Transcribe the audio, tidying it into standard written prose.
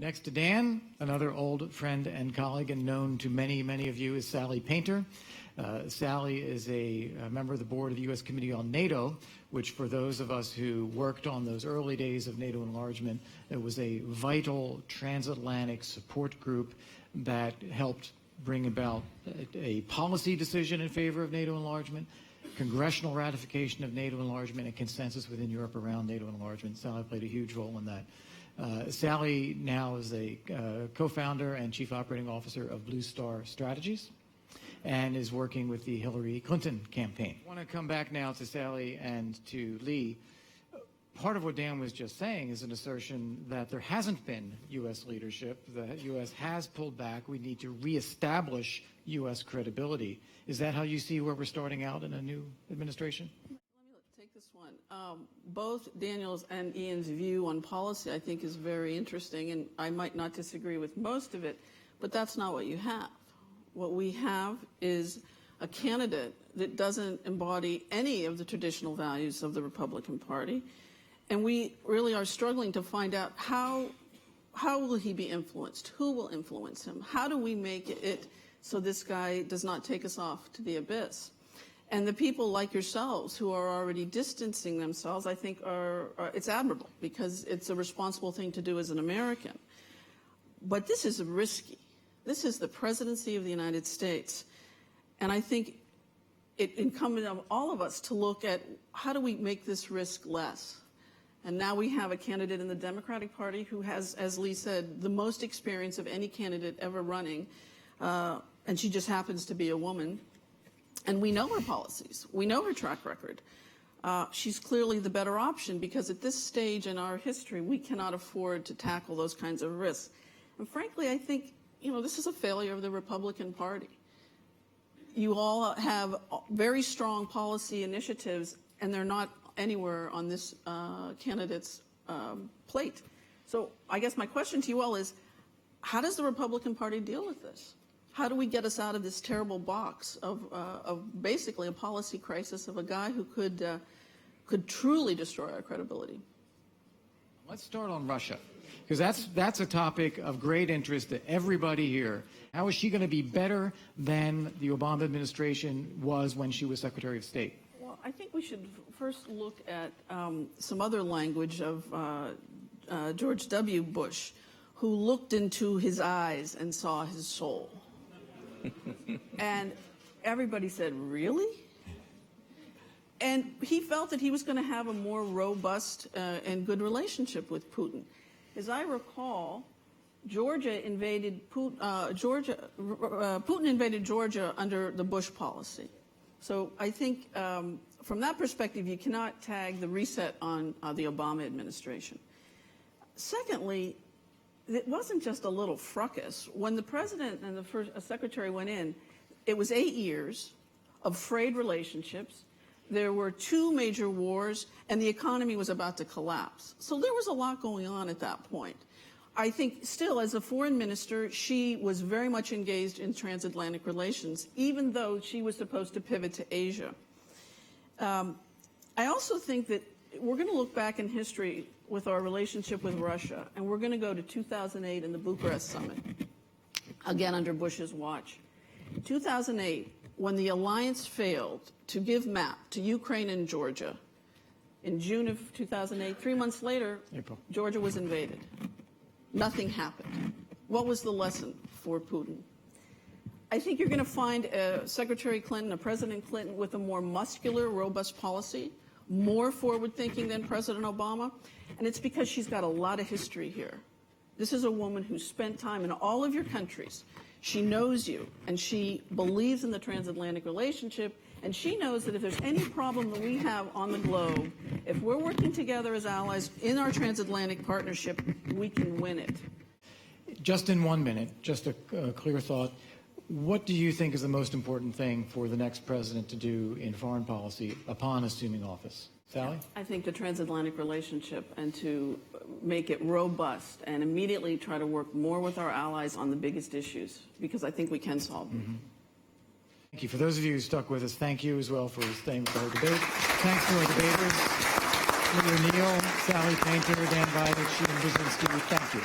Next to Dan, another old friend and colleague and known to many, many of you is Sally Painter. Sally is a member of the board of the U.S. Committee on NATO, which for those of us who worked on those early days of NATO enlargement, it was a vital transatlantic support group that helped bring about a policy decision in favor of NATO enlargement, congressional ratification of NATO enlargement, and consensus within Europe around NATO enlargement. Sally played a huge role in that. Sally now is a co-founder and chief operating officer of Blue Star Strategies and is working with the Hillary Clinton campaign. I want to come back now to Sally and to Lee. Part of what Dan was just saying is an assertion that there hasn't been U.S. leadership. The U.S. has pulled back. We need to reestablish U.S. credibility. Is that how you see where we're starting out in a new administration? Let me take this one. Both Daniel's and Ian's view on policy, I think, is very interesting, and I might not disagree with most of it, but that's not what you have. What we have is a candidate that doesn't embody any of the traditional values of the Republican Party, and we really are struggling to find out how will he be influenced? Who will influence him? How do we make it so this guy does not take us off to the abyss? And the people like yourselves who are already distancing themselves, I think, it's admirable because it's a responsible thing to do as an American. But this is risky. This is the presidency of the United States. And I think it's incumbent on all of us to look at how do we make this risk less? And now we have a candidate in the Democratic Party who has, as Lee said, the most experience of any candidate ever running. And she just happens to be a woman. And we know her policies. We know her track record. She's clearly the better option because at this stage in our history, we cannot afford to tackle those kinds of risks. And frankly, I think, this is a failure of the Republican Party. You all have very strong policy initiatives, and they're not anywhere on this candidate's plate. So I guess my question to you all is, how does the Republican Party deal with this? How do we get us out of this terrible box of basically a policy crisis of a guy who could truly destroy our credibility? Let's start on Russia, because that's a topic of great interest to everybody here. How is she going to be better than the Obama administration was when she was Secretary of State? Well, I think we should first look at some other language of George W. Bush, who looked into his eyes and saw his soul. And everybody said, really? And he felt that he was going to have a more robust and good relationship with Putin. As I recall, Putin invaded Georgia under the Bush policy. So I think from that perspective, you cannot tag the reset on the Obama administration. Secondly, it wasn't just a little fracas. When the president and the first secretary went in, it was 8 years of frayed relationships. There were 2 major wars, and the economy was about to collapse. So there was a lot going on at that point. I think still, as a foreign minister, she was very much engaged in transatlantic relations, even though she was supposed to pivot to Asia. I also think that we're going to look back in history with our relationship with Russia, and we're going to go to 2008 and the Bucharest summit, again under Bush's watch. 2008, when the alliance failed to give MAP to Ukraine and Georgia, in June of 2008, 3 months later, April, Georgia was invaded. Nothing happened. What was the lesson for Putin? I think you're going to find Secretary Clinton, President Clinton, with a more muscular, robust policy, more forward-thinking than President Obama, and it's because she's got a lot of history here. This is a woman who spent time in all of your countries. She knows you, and she believes in the transatlantic relationship, and she knows that if there's any problem that we have on the globe, if we're working together as allies in our transatlantic partnership, we can win it. Just in 1 minute, just a clear thought. What do you think is the most important thing for the next president to do in foreign policy upon assuming office? Sally? I think the transatlantic relationship, and to make it robust and immediately try to work more with our allies on the biggest issues, because I think we can solve them. Mm-hmm. Thank you. For those of you who stuck with us, thank you as well for staying for our debate. Thanks to our debaters, Leah Neal, Sally Painter, Dan Vivek, Sheehan Brzezinski. Thank you.